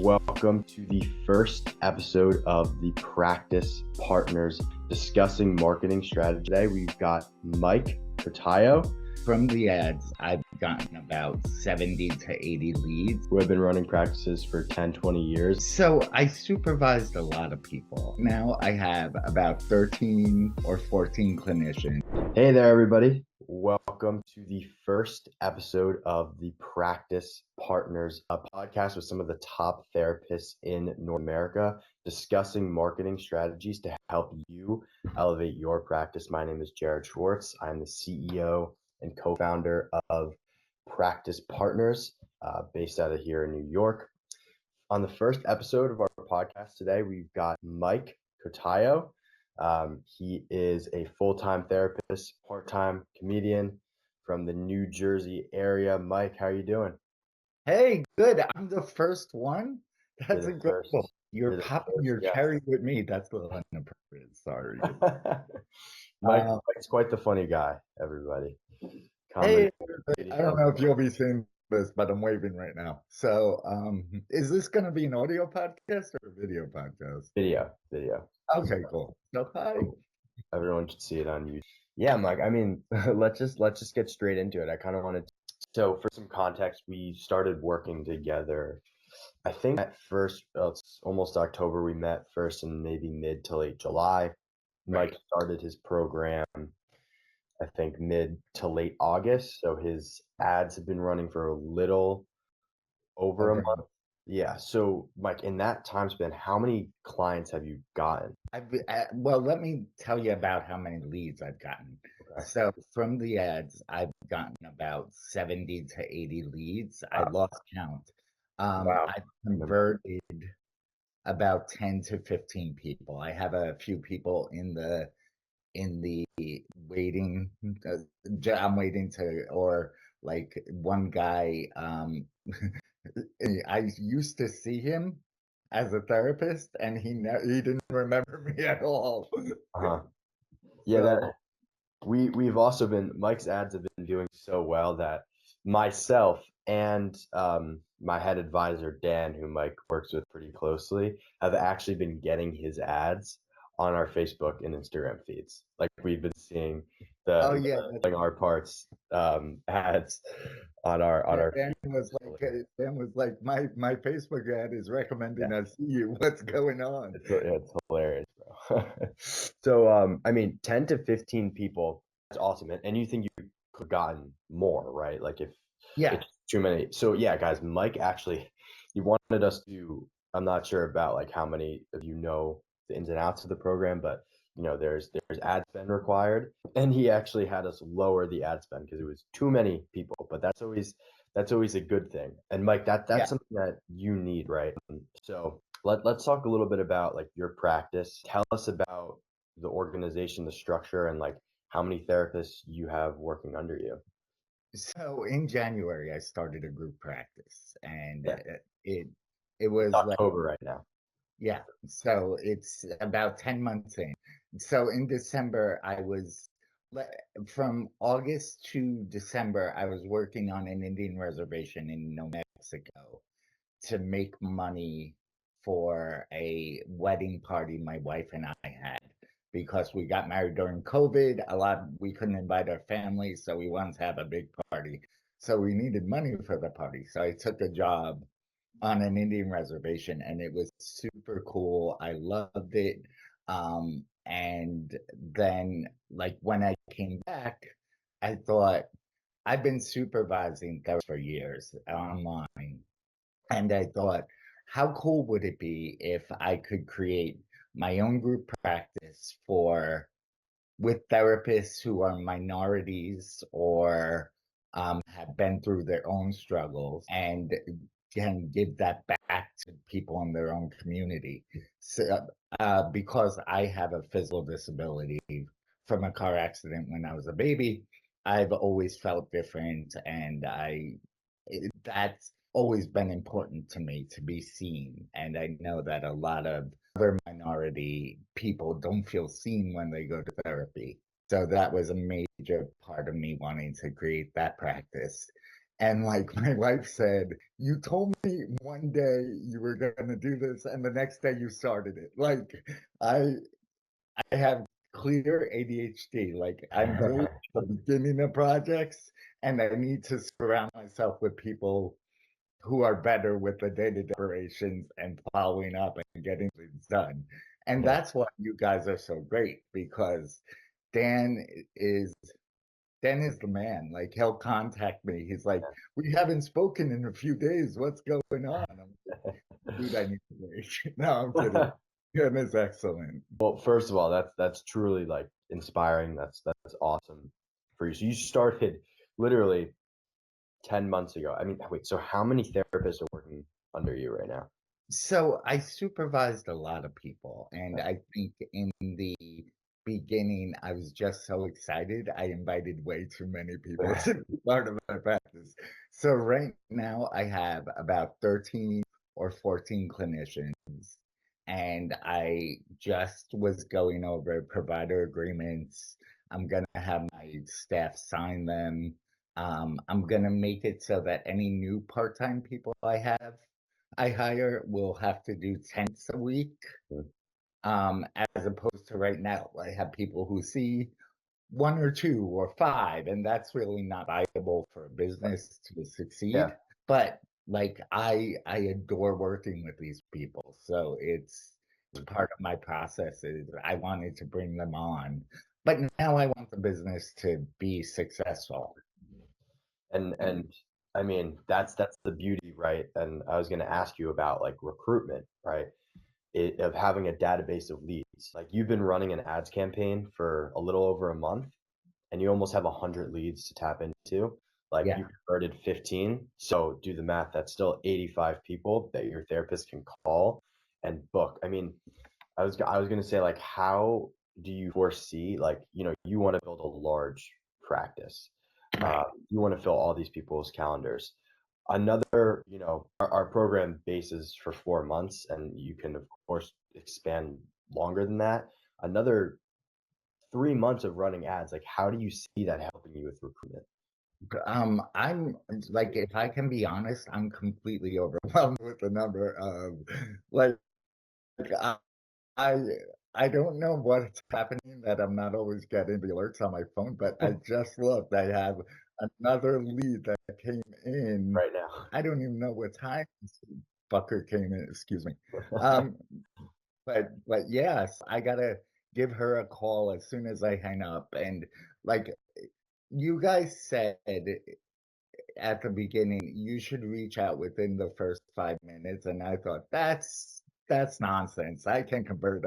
Welcome to the first episode of the Practice Partners discussing marketing strategy. Today we've got Mike Cotayo. From the ads, I've gotten about 70 to 80 leads. Who have been running practices for 10, 20 years. So I supervised a lot of people. Now I have about 13 or 14 clinicians. Hey there, everybody. Welcome to the first episode of the Practice Partners, a podcast with some of the top therapists in North America discussing marketing strategies to help you elevate your practice. My name is Jared Schwartz. I'm the CEO and co-founder of Practice Partners, based out of here in New York. On the first episode of our podcast today, we've got Mike Cotayo. He is a full-time therapist, part-time comedian from the New Jersey area. Mike, how are you doing? Hey, good. I'm the first one. That's incredible. You're the popping first, your yes. cherry with me. That's a little inappropriate. Sorry. Mike's quite the funny guy, everybody. Hey, I don't know if you'll be seeing this, but I'm waving right now. So, is this going to be an audio podcast or a video podcast? Video. Okay, cool. So, hi. Everyone should see it on YouTube. Yeah, Mike. I mean, let's just get straight into it. I kind of wanted. So, for some context, we started working together. I think at first, it's almost October. We met first in maybe mid to late July. Mike started his program, I think mid to late August. So his ads have been running for a little over a month. Yeah. So Mike, in that time span, how many clients have you gotten? Well, let me tell you about how many leads I've gotten. Okay. So from the ads, I've gotten about 70 to 80 leads. Wow. I lost count. Wow. I've converted about 10 to 15 people. I have a few people in the waiting. I'm waiting to, or like one guy, I used to see him as a therapist and he didn't remember me at all. Yeah, so, we've also been, Mike's ads have been doing so well that myself and my head advisor, Dan, who Mike works with pretty closely, have actually been getting his ads on our Facebook and Instagram feeds. Like we've been seeing the our parts ads on our Dan was like my Facebook ad is recommending I see you. What's going on? It's hilarious, bro. So I mean 10 to 15 people, that's awesome. And you think you could have gotten more, right? Like if it's too many. So yeah, guys, Mike actually, he wanted us to, I'm not sure about like how many of you know the ins and outs of the program, but you know, there's ad spend required, and he actually had us lower the ad spend because it was too many people. But that's always a good thing. And Mike, that's something that you need, right? So let's talk a little bit about like your practice. Tell us about the organization, the structure, and like how many therapists you have working under you. So in January, I started a group practice, and it was October right now. Yeah, so it's about 10 months in. So in December, from August to December, I was working on an Indian reservation in New Mexico to make money for a wedding party my wife and I had. Because we got married during COVID, we couldn't invite our family, so we wanted to have a big party. So we needed money for the party. So I took a job on an Indian reservation, and it was super cool. I loved it. And then like when I came back, I thought, I've been supervising therapists for years online. And I thought, how cool would it be if I could create my own group practice with therapists who are minorities or have been through their own struggles and can give that back to people in their own community. So, because I have a physical disability from a car accident when I was a baby, I've always felt different, and that's always been important to me, to be seen. And I know that a lot of other minority people don't feel seen when they go to therapy. So that was a major part of me wanting to create that practice. And like my wife said, you told me one day you were gonna do this, and the next day you started it. Like I I have clear ADHD. Like I'm great at the beginning of projects, and I need to surround myself with people who are better with the day-to-day operations and following up and getting things done. And Yeah. that's why you guys are so great because Dan is Dan is the man. Like he'll contact me. He's like, "We haven't spoken in a few days. What's going on?" I'm like, "Dude, I need to wait." No, I'm kidding. Dan is excellent. Well, first of all, that's truly like inspiring. That's awesome for you. So you started literally 10 months ago. I mean, wait, so how many therapists are working under you right now? So I supervised a lot of people, and I think in the beginning, I was just so excited. I invited way too many people to be part of my practice. So right now, I have about 13 or 14 clinicians, and I just was going over provider agreements. I'm going to have my staff sign them. I'm going to make it so that any new part-time people I hire will have to do 10s a week, Mm. as opposed to right now, I have people who see 1 or 2 or 5, and that's really not viable for a business to Yeah. succeed. But like I adore working with these people, so it's part of my process is I wanted to bring them on, but now I want the business to be successful. And I mean, that's the beauty, right? And I was going to ask you about like recruitment, right? Of having a database of leads. Like you've been running an ads campaign for a little over a month and you almost have 100 leads to tap into. Like Yeah. you converted 15. So do the math. That's still 85 people that your therapist can call and book. I mean, I was going to say like, how do you foresee like, you want to build a large practice. Right. You want to fill all these people's calendars. Another, our program bases for 4 months and you can of course expand longer than that. Another 3 months of running ads, like how do you see that helping you with recruitment? I'm like, if I can be honest, I'm completely overwhelmed with the number of like I I I don't know what's happening that I'm not always getting the alerts on my phone, but I just looked. I have another lead that came in. Right now. I don't even know what time this fucker came in. Excuse me. Um, but yes, I gotta give her a call as soon as I hang up. And like you guys said at the beginning, you should reach out within the first 5 minutes. And I thought, that's nonsense. I can convert.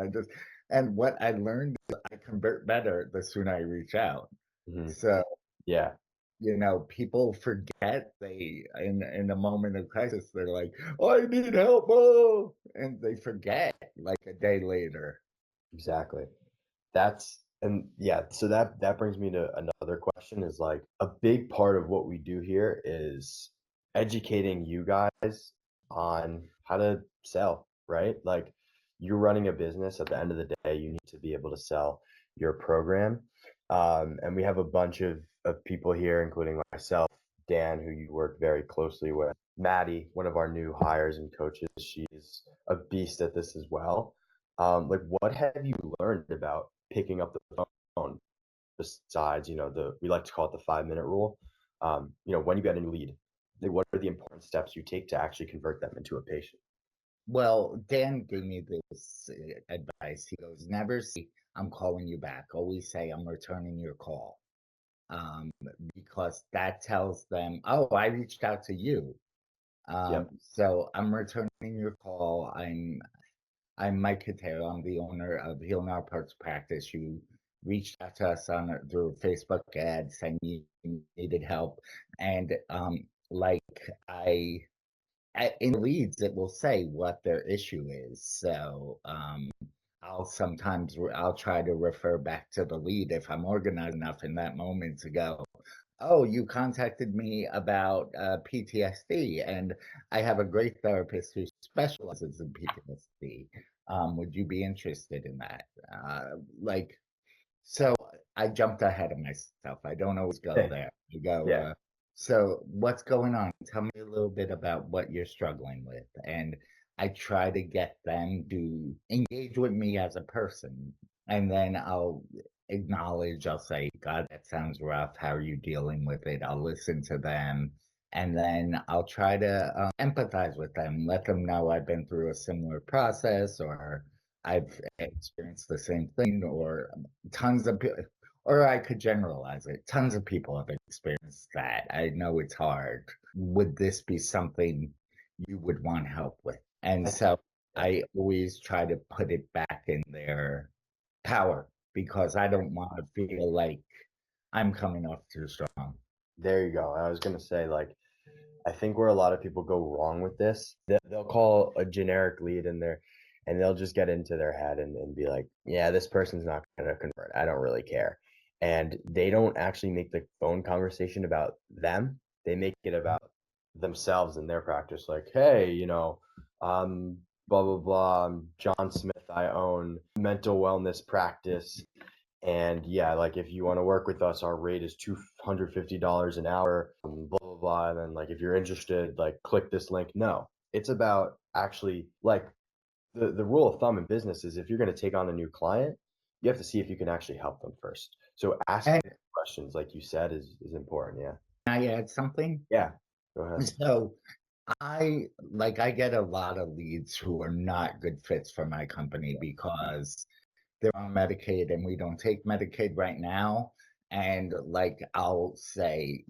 And what I learned is I convert better the sooner I reach out. Mhm. So, Yeah, people forget in a moment of crisis, they're like, oh, I need help. Oh, and they forget like a day later. exactly. And yeah, so that brings me to another question is like a big part of what we do here is educating you guys on how to sell, right? Like you're running a business at the end of the day, you need to be able to sell your program. And we have a bunch of people here, including myself, Dan, who you work very closely with, Maddie, one of our new hires and coaches. She's a beast at this as well. Like what have you learned about picking up the phone besides, we like to call it the 5 minute rule. When you get a new lead, like what are the important steps you take to actually convert them into a patient? Well, Dan gave me this advice. He goes, never say, I'm calling you back. Always say, I'm returning your call. Um, because that tells them, oh, I reached out to you. Yep. So I'm returning your call. I'm Mike Cotayo. I'm the owner of Healing Our Parts Practice. You reached out to us through Facebook ads saying you needed help, and like I in leads, it will say what their issue is. So I'll try to refer back to the lead if I'm organized enough in that moment to go, oh, you contacted me about PTSD, and I have a great therapist who specializes in PTSD. Would you be interested in that? Like, so I jumped ahead of myself. I don't always go there. I go, Yeah. So what's going on? Tell me a little bit about what you're struggling with. And I try to get them to engage with me as a person. And then I'll acknowledge, I'll say, God, that sounds rough. How are you dealing with it? I'll listen to them. And then I'll try to empathize with them, let them know I've been through a similar process or I've experienced the same thing, or tons of people, or I could generalize it. Tons of people have experienced that. I know it's hard. Would this be something you would want help with? And so Yeah. I always try to put it back in their power because I don't want to feel like I'm coming off too strong. There you go. I was gonna say, like, I think where a lot of people go wrong with this, they'll call a generic lead in there and they'll just get into their head and be like, yeah, this person's not going to convert. I don't really care. And they don't actually make the phone conversation about them. They make it about themselves and their practice. Like, hey, blah, blah, blah. I'm John Smith. I own mental wellness practice. And yeah, like if you want to work with us, our rate is $250 an hour, blah, blah, blah. And then like if you're interested, like click this link. No, it's about actually like the rule of thumb in business is if you're going to take on a new client, you have to see if you can actually help them first. So asking And questions, like you said, is important. Yeah. I add something. Yeah. Go ahead. So I get a lot of leads who are not good fits for my company because they're on Medicaid and we don't take Medicaid right now. And like I'll say,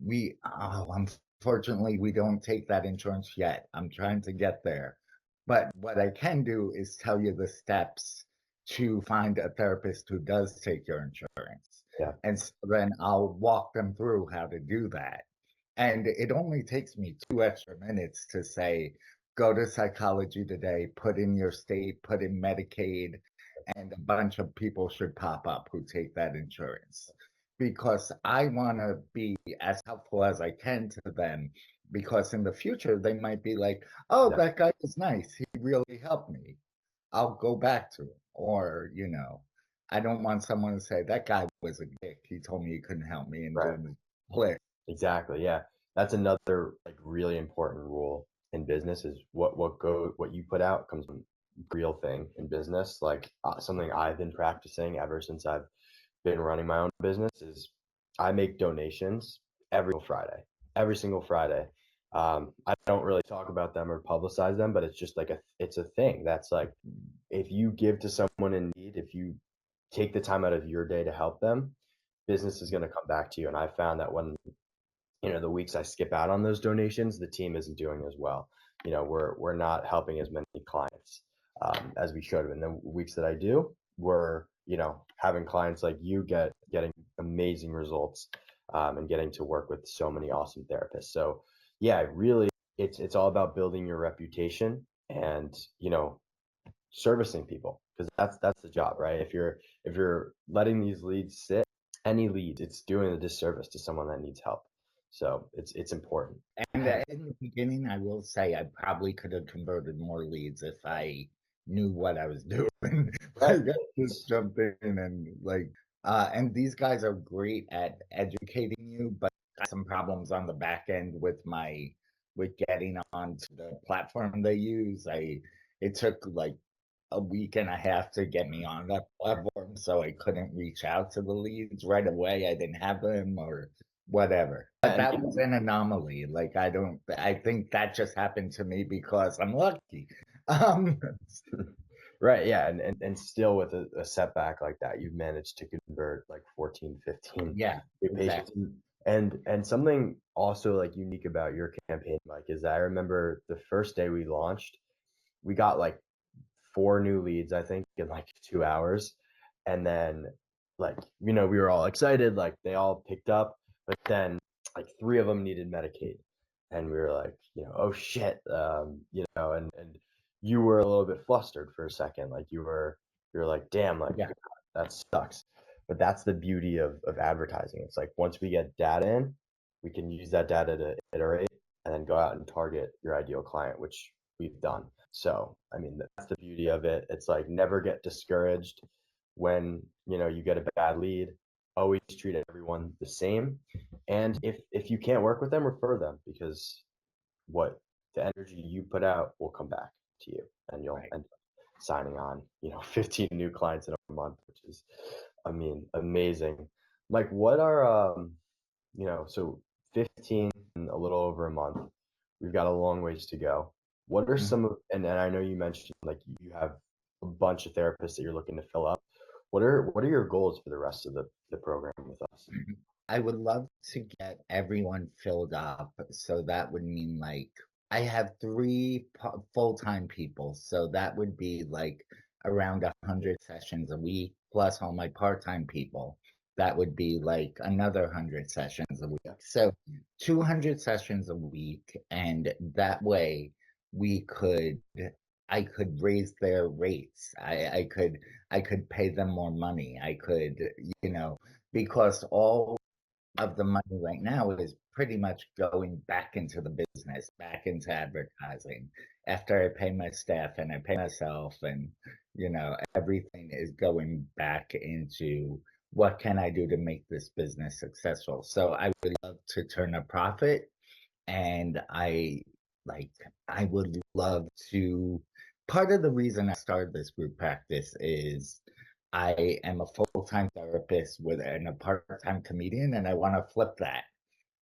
unfortunately we don't take that insurance yet. I'm trying to get there. But what I can do is tell you the steps to find a therapist who does take your insurance. Yeah. And so then I'll walk them through how to do that. And it only takes me 2 extra minutes to say, go to Psychology Today, put in your state, put in Medicaid, and a bunch of people should pop up who take that insurance. Because I want to be as helpful as I can to them. Because in the future, they might be like, oh, Yeah. that guy was nice. He really helped me. I'll go back to him. Or, I don't want someone to say, that guy was a dick. He told me he couldn't help me and Right. give me click. Exactly. Yeah. That's another like really important rule in business is what you put out comes from real thing in business. Like something I've been practicing ever since I've been running my own business is I make donations every single Friday. I don't really talk about them or publicize them, but it's just like it's a thing that's like if you give to someone in need, if you take the time out of your day to help them, business is going to come back to you. And I found that when the weeks I skip out on those donations, the team isn't doing as well. We're not helping as many clients as we should have. And the weeks that I do, we're having clients like you getting amazing results and getting to work with so many awesome therapists. So yeah, really, it's all about building your reputation and servicing people because that's the job, right? If you're letting these leads sit, any lead, it's doing a disservice to someone that needs help. So it's important. And in the beginning, I will say I probably could have converted more leads if I knew what I was doing. Right. Like I just jumped in and and these guys are great at educating you, but I got some problems on the back end with getting onto the platform they use. It took like a week and a half to get me on that platform, so I couldn't reach out to the leads right away. I didn't have them or whatever. But And that was an anomaly. I think that just happened to me because I'm lucky. Um, right, yeah, and still with a setback like that, you've managed to convert like 14, 15 yeah, new patients. exactly. And something also like unique about your campaign, Mike, is that I remember the first day we launched, we got like 4 new leads, I think, in like 2 hours. And then, like, we were all excited, like, they all picked up, but then, like, 3 of them needed Medicaid. And we were like, oh shit, and you were a little bit flustered for a second. Like, you were like, damn, like, Yeah, that sucks. But that's the beauty of advertising. It's like, once we get data in, we can use that data to iterate and then go out and target your ideal client, which we've done. So, I mean, that's the beauty of it. It's like never get discouraged when, you get a bad lead. always treat everyone the same. And if you can't work with them, refer them, because what the energy you put out will come back to you, and you'll Right. end up signing on, 15 new clients in a month, which is, I mean, amazing. Like, what are, so 15 in a little over a month, we've got a long ways to go. What are Mhm. some of, and I know you mentioned like you have a bunch of therapists that you're looking to fill up. What are your goals for the rest of the program with us? I would love to get everyone filled up. So that would mean like I have three full-time people. So that would be like around 100 sessions a week, plus all my part-time people. That would be like another 100 sessions a week. Yeah. So 200 sessions a week. And that way we could, I could raise their rates. I could pay them more money. I could, you know, because all of the money right now is pretty much going back into the business, back into advertising. After I pay my staff and I pay myself, and everything is going back into what can I do to make this business successful. So I would love to turn a profit, and like I would love to. Part of the reason I started this group practice is I am a full-time therapist and a part-time comedian, and I want to flip that.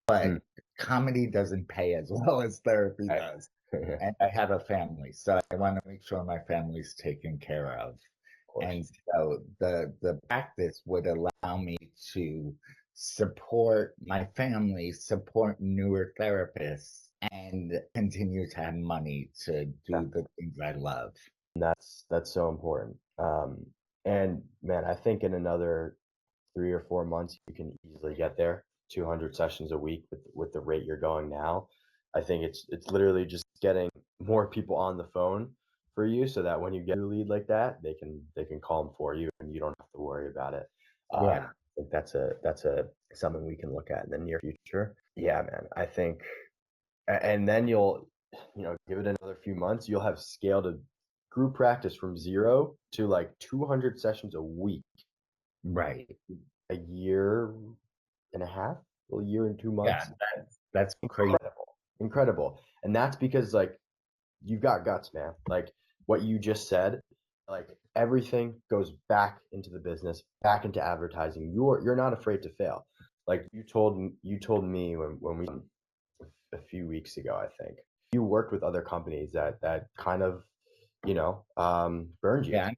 Mm, But comedy doesn't pay as well as therapy right. does. And I have a family, so I want to make sure my family's taken care of. Of course. And so the practice would allow me to support my family, support newer therapists, and continue to have money to Yeah. do the things I love. And that's so important. And man, I think in another 3 or 4 months, you can easily get there. 200 sessions a week with the rate you're going now. I think it's literally just getting more people on the phone for you, so that when you get a lead like that, they can call them for you, and you don't have to worry about it. Yeah. I think that's a something we can look at in the near future. Yeah, man. I think, and then you'll, give it another few months, you'll have scaled a group practice from 0 to like 200 sessions a week, Right. a year and a half, a year and 2 Yeah, months. that's crazy. Incredible. Incredible. And that's because, like, you've got guts, man. Like what you just said, like everything goes back into the business, back into advertising. You're not afraid to fail. Like you told me when we a few weeks ago, I think. You worked with other companies that kind of, burned you. Yeah,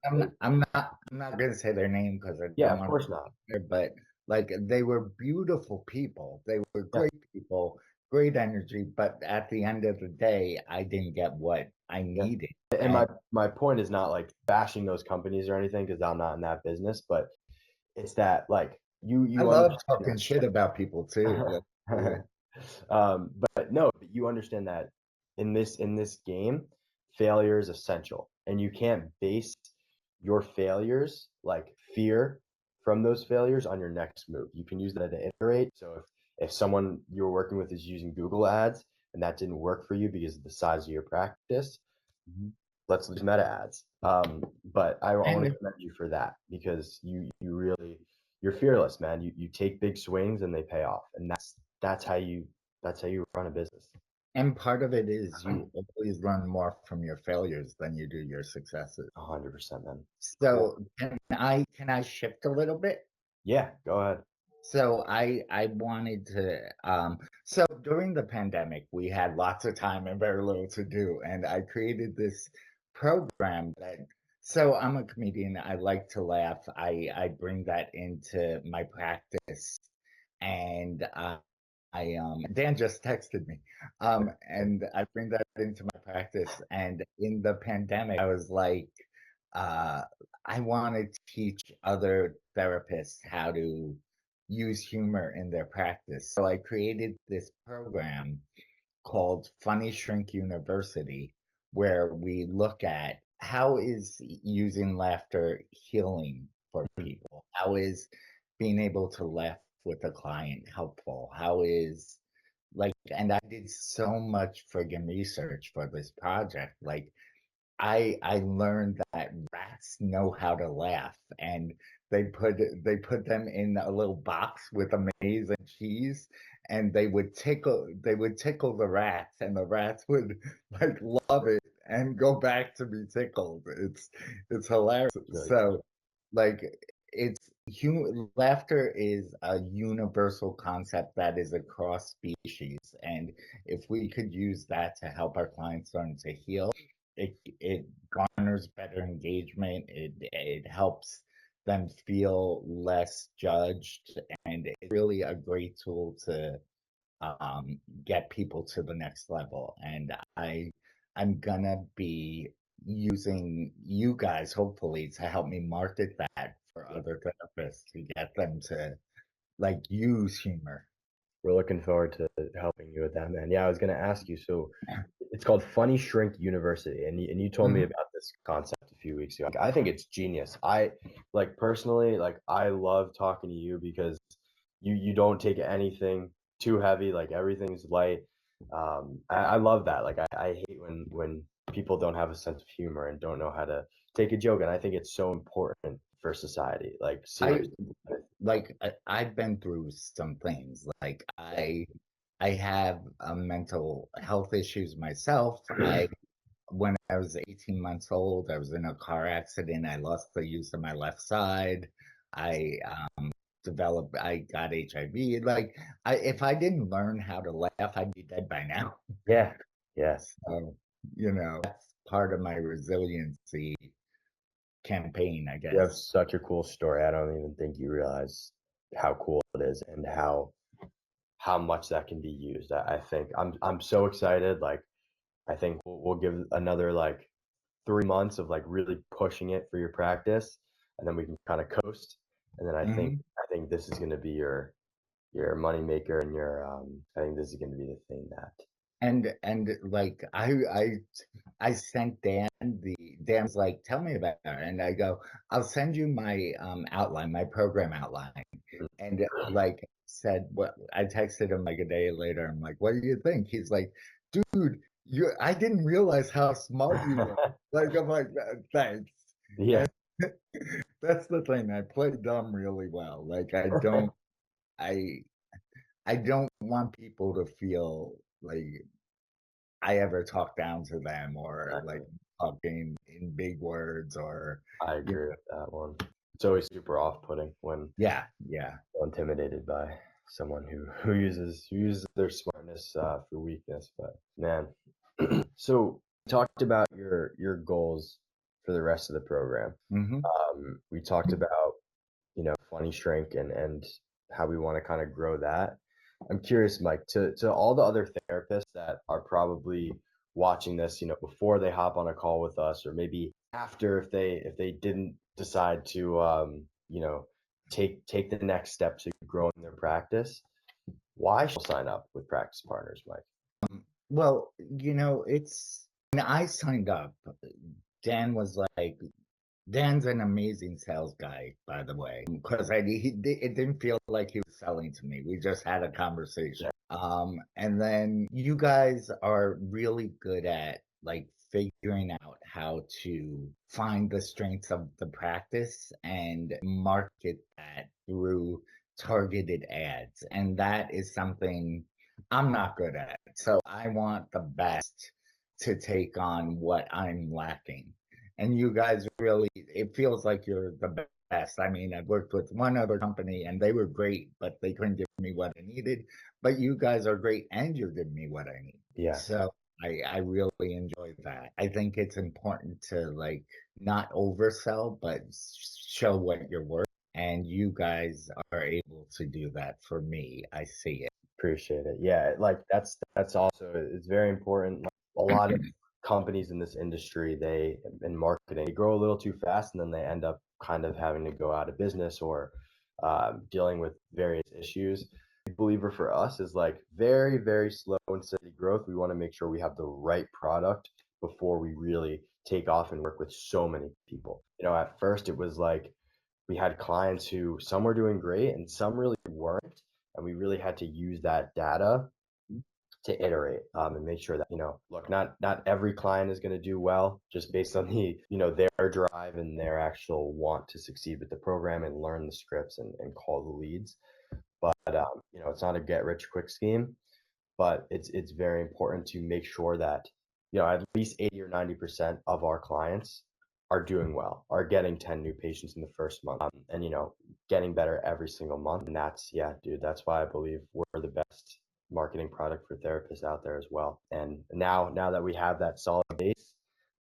I'm not gonna say their name because I Yeah, don't of want course not. to, but like they were beautiful people. They were Yeah. great people, great energy, but at the end of the day, I didn't get what I Yeah. needed. And And my point is not like bashing those companies or anything, because I'm not in that business, but it's that, like, I you love understand talking shit about people too. that. But no, but you understand that in this game, failure is essential, and you can't base your failures, like fear from those failures, on your next move. You can use that to iterate. So if someone you're working with is using Google Ads and that didn't work for you because of the size of your practice, let's use Meta Ads. But I want to And commend you for that, because you really, you're fearless, man. You take big swings and they pay off, and that's how you run a business. part of it is you always learn more from your failures than you do your successes. 100%, man. Cool. So can I shift a little bit? Yeah, go ahead. So I wanted to so during the pandemic we had lots of time and very little to do, and I created this program that, so I'm a comedian, I like to laugh. I bring that into my practice, and Dan just texted me. And I bring that into my practice, and in the pandemic I was like, uh I want to teach other therapists how to use humor in their practice. So I created this program called Funny Shrink University, where we look at how is using laughter healing for people? How is being able to laugh with a client helpful? How is and I did so much friggin' research for this project. Like I learned that rats know how to laugh, and they put them in a little box with a maize and cheese, and they would tickle the rats, and the rats would like love it and go back to be tickled. It's hilarious. Really, So like laughter is a universal concept that is across species, and if we could use that to help our clients learn to heal, it garners better engagement. It helps them feel less judged, and it's really a great tool to get people to the next level. And I'm gonna be using you guys hopefully to help me market that for other therapists to get them to like use humor. we're looking forward to helping you with that, man. Yeah, I was gonna ask you. So it's called Funny Shrink University, and you told me Mhm. about this concept a few weeks ago. I think it's genius. I like personally, like I love talking to you because you don't take anything too heavy. Like everything's light. I love that. Like I hate when people don't have a sense of humor and don't know how to take a joke, and I think it's so important for society. Like I seriously. I've been through some things. Like I have mental health issues myself. When I was 18 months old, I was in a car accident. I lost the use of my left side. I I got HIV. Like, if I didn't learn how to laugh, I'd be dead by now. Yeah, yeah. So, that's part of my resiliency campaign, I You have guess. such a cool story. I don't even think you realize how cool it is and how much that can be used. I think I'm so excited. Like I think we'll give another like 3 months of like really pushing it for your practice, and then we can kind of coast. And then Hmm. I think this is going to be your money maker, and your I think this is going to be the thing that And like I sent Dan's like, tell me about her. And I go, I'll send you my outline, my program outline. And like said, what I texted him like a day later. I'm like, what do you think? He's like, dude, I didn't realize how smart you were. Like, I'm like, thanks. yeah. And that's the thing. I play dumb really well. Like I I don't want people to feel like I ever talk down to them or like Exactly. talking in big words or I you agree with that one. It's always super off-putting when yeah, yeah. intimidated by someone who uses their smartness for weakness. But man, so we talked about your goals for the rest of the program. Hmm. We talked about funny shrink and how we want to kind of grow that. I'm curious, Mike, to all the other therapists that are probably watching this, before they hop on a call with us, or maybe after if they didn't decide to take the next step to growing their practice, why should they sign up with Practice Partners, Mike? Well, it's when I signed up, Dan was like, Dan's an amazing sales guy, by the way, because it didn't feel like he was selling to me. We just had a conversation. And then you guys are really good at like figuring out how to find the strengths of the practice and market that through targeted ads. And that is something I'm not good at. So I want the best to take on what I'm lacking. And you guys really, it feels like you're the best. I mean, I've worked with one other company and they were great, but they couldn't give me what I needed. But you guys are great and you're giving me what I need. Yeah, So I really enjoy that. I think it's important to like not oversell, but show what you're worth. And you guys are able to do that for me. I see it. appreciate it. Yeah, like that's also it's very important. Like, a lot of companies in this industry, they in marketing, they grow a little too fast, and then they end up kind of having to go out of business or dealing with various issues. Big believer for us is like very, very slow and steady growth. We want to make sure we have the right product before we really take off and work with so many people. At first it was like we had clients who some were doing great and some really weren't, and we really had to use that data to iterate and make sure that, look, not every client is going to do well just based on their drive and their actual want to succeed with the program and learn the scripts and call the leads. But, it's not a get rich quick scheme, but it's very important to make sure that, at least 80 or 90% of our clients are doing well, are getting 10 new patients in the first month, and, getting better every single month. And that's why I believe we're the best marketing product for therapists out there as well. And now that we have that solid base,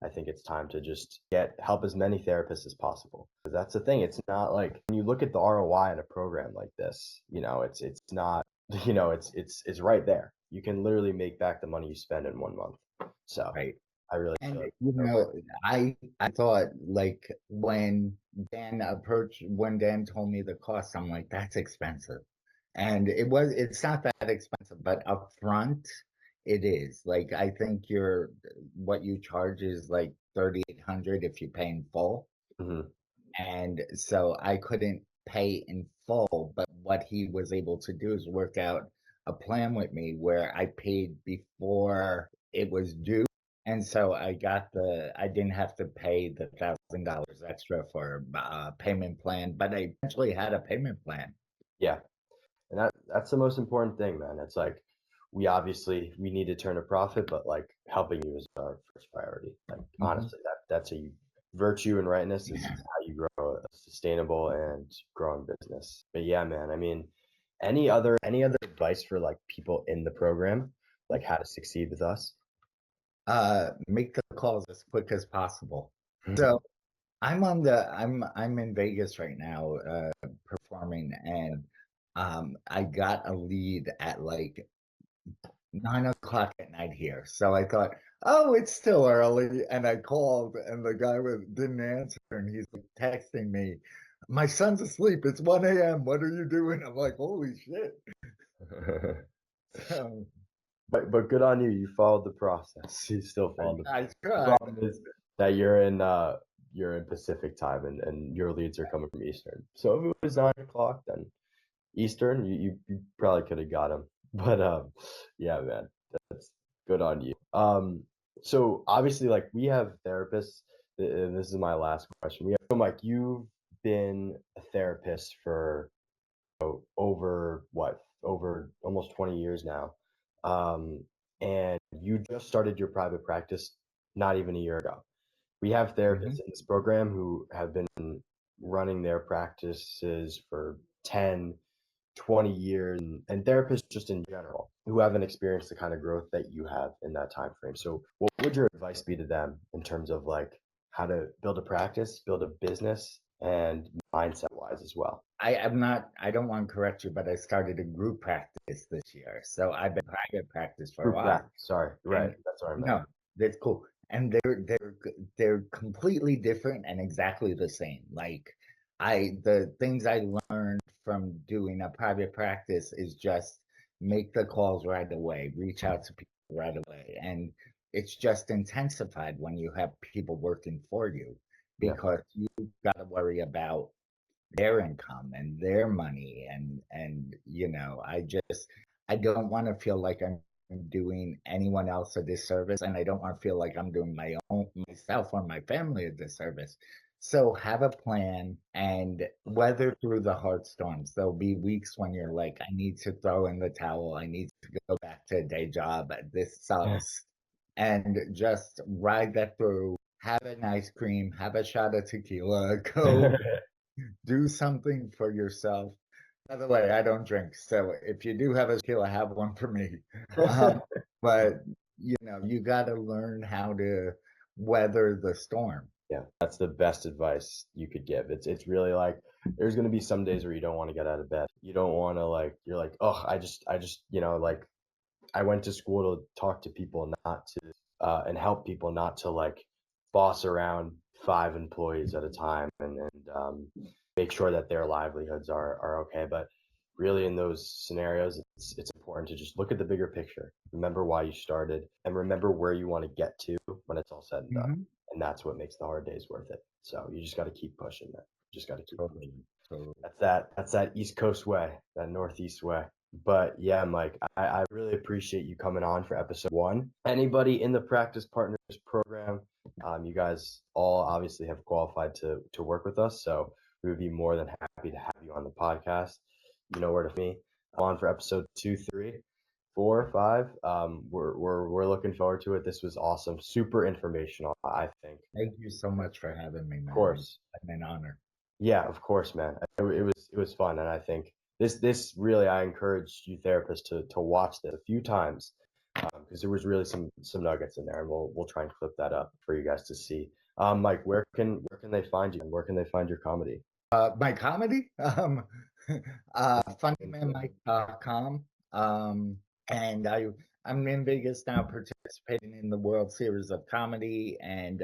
I think it's time to just help as many therapists as possible. Because that's the thing. It's not like when you look at the ROI in a program like this, it's not, it's right there. You can literally make back the money you spend in 1 month. So Right. I really And feel I thought, like, when Dan told me the cost, I'm like, that's expensive. And it's not that expensive, but up front it is. Like, I think what you charge is like 3,800 if you pay in full. Mhm. And so I couldn't pay in full, but what he was able to do is work out a plan with me where I paid before it was due. And so I didn't have to pay the $1,000 extra for a payment plan, but I eventually had a payment plan. Yeah. And that's the most important thing, man. It's like we need to turn a profit, but like helping you is our first priority. Like Mhm. honestly, that's virtue and rightness is how you grow a sustainable and growing business. But yeah, man, I mean, any other advice for like people in the program, like how to succeed with us? Make the calls as quick as possible. So I'm in Vegas right now, performing, and I got a lead at like 9 o'clock at night here. So I thought, oh, it's still early, and I called, and the guy didn't answer, and he's like texting me, "My son's asleep. It's 1 a.m. What are you doing?" I'm like, "Holy shit!" So But good on you. You followed the process. You still followed I the tried. problem is that you're in Pacific time and your leads are coming from Eastern. So if it was 9 o'clock, then Eastern, you probably could have got him. But yeah, man, that's good on you. So obviously, like we have therapists, and this is my last question. So Mike, you've been a therapist for over almost 20 years now. Um, and you just started your private practice not even a year ago. We have therapists Mhm. in this program who have been running their practices for 10, 20 years, and therapists just in general who haven't experienced the kind of growth that you have in that time frame. So what would your advice be to them in terms of like how to build a practice, build a business, and mindset wise as well? I don't want to correct you, but I started a group practice this year. So I've been private practice for a Group while. practice. Sorry, right. And That's what I meant. no, that's cool. And they're completely different and exactly the same. Like the things I learned from doing a private practice is just make the calls right away, reach out to people right away. And it's just intensified when you have people working for you Yeah. because you've got to worry about their income and their money, and I don't want to feel like I'm doing anyone else a disservice, and I don't want to feel like I'm doing myself or my family a disservice. So have a plan and weather through the hard storms. There'll be weeks when you're like, I need to throw in the towel, I need to go back to a day job, this sucks, and just ride that through. Have an ice cream, have a shot of tequila, go do something for yourself. By the way, I don't drink, so if you do have a tequila, have one for me. Um, but you got to learn how to weather the storm. Yeah, that's the best advice you could give. It's really like there's gonna be some days where you don't want to get out of bed. You don't want to like you're like, oh, I just like I went to school to talk to people, not to and help people, not to like boss around 5 employees at a time and make sure that their livelihoods are okay. But really, in those scenarios, it's important to just look at the bigger picture. Remember why you started, and remember where you want to get to when it's all said and done. Hmm. And that's what makes the hard days worth it. So you just got to keep pushing, man. Just got to keep pushing. Totally, totally. That's that East Coast way, that Northeast way. But yeah, Mike, I really appreciate you coming on for episode 1. Anybody in the Practice Partners program, you guys all obviously have qualified to work with us, so we would be more than happy to have you on the podcast. You know where to find me. I'm on for episode 2, 3, 4, 5. We're looking forward to it. This was awesome, super informational, I think. Thank you so much for having me, man. Of course. It's an honor. Yeah, of course, man. It was fun, and I think this really, I encourage you therapists to watch this a few times, because there was really some nuggets in there, and we'll try and clip that up for you guys to see. Mike, where can they find you, and where can they find your comedy? My comedy, funnymanmike.com, and I'm in Vegas now, participating in the World Series of Comedy, and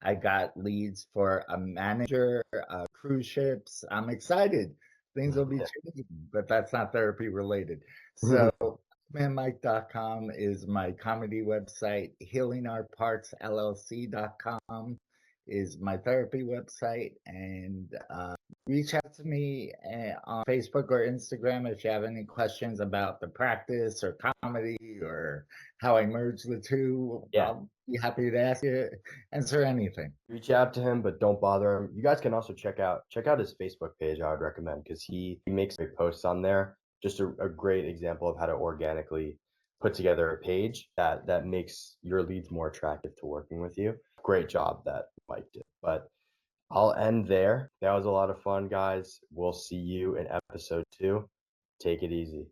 I got leads for a manager, cruise ships. I'm excited. Things will be changing, but that's not therapy related. So, funnymanmike.com is my comedy website. Healingourpartsllc.com is my therapy website, and reach out to me on Facebook or Instagram if you have any questions about the practice or comedy or how I merge the two. Yeah. I'll be happy to answer anything. Reach out to him, but don't bother him. You guys can also check out his Facebook page. I would recommend, because he makes great posts on there. Just a great example of how to organically put together a page that makes your leads more attractive to working with you. Great job that Mike did. But I'll end there. That was a lot of fun, guys. We'll see you in episode 2. Take it easy.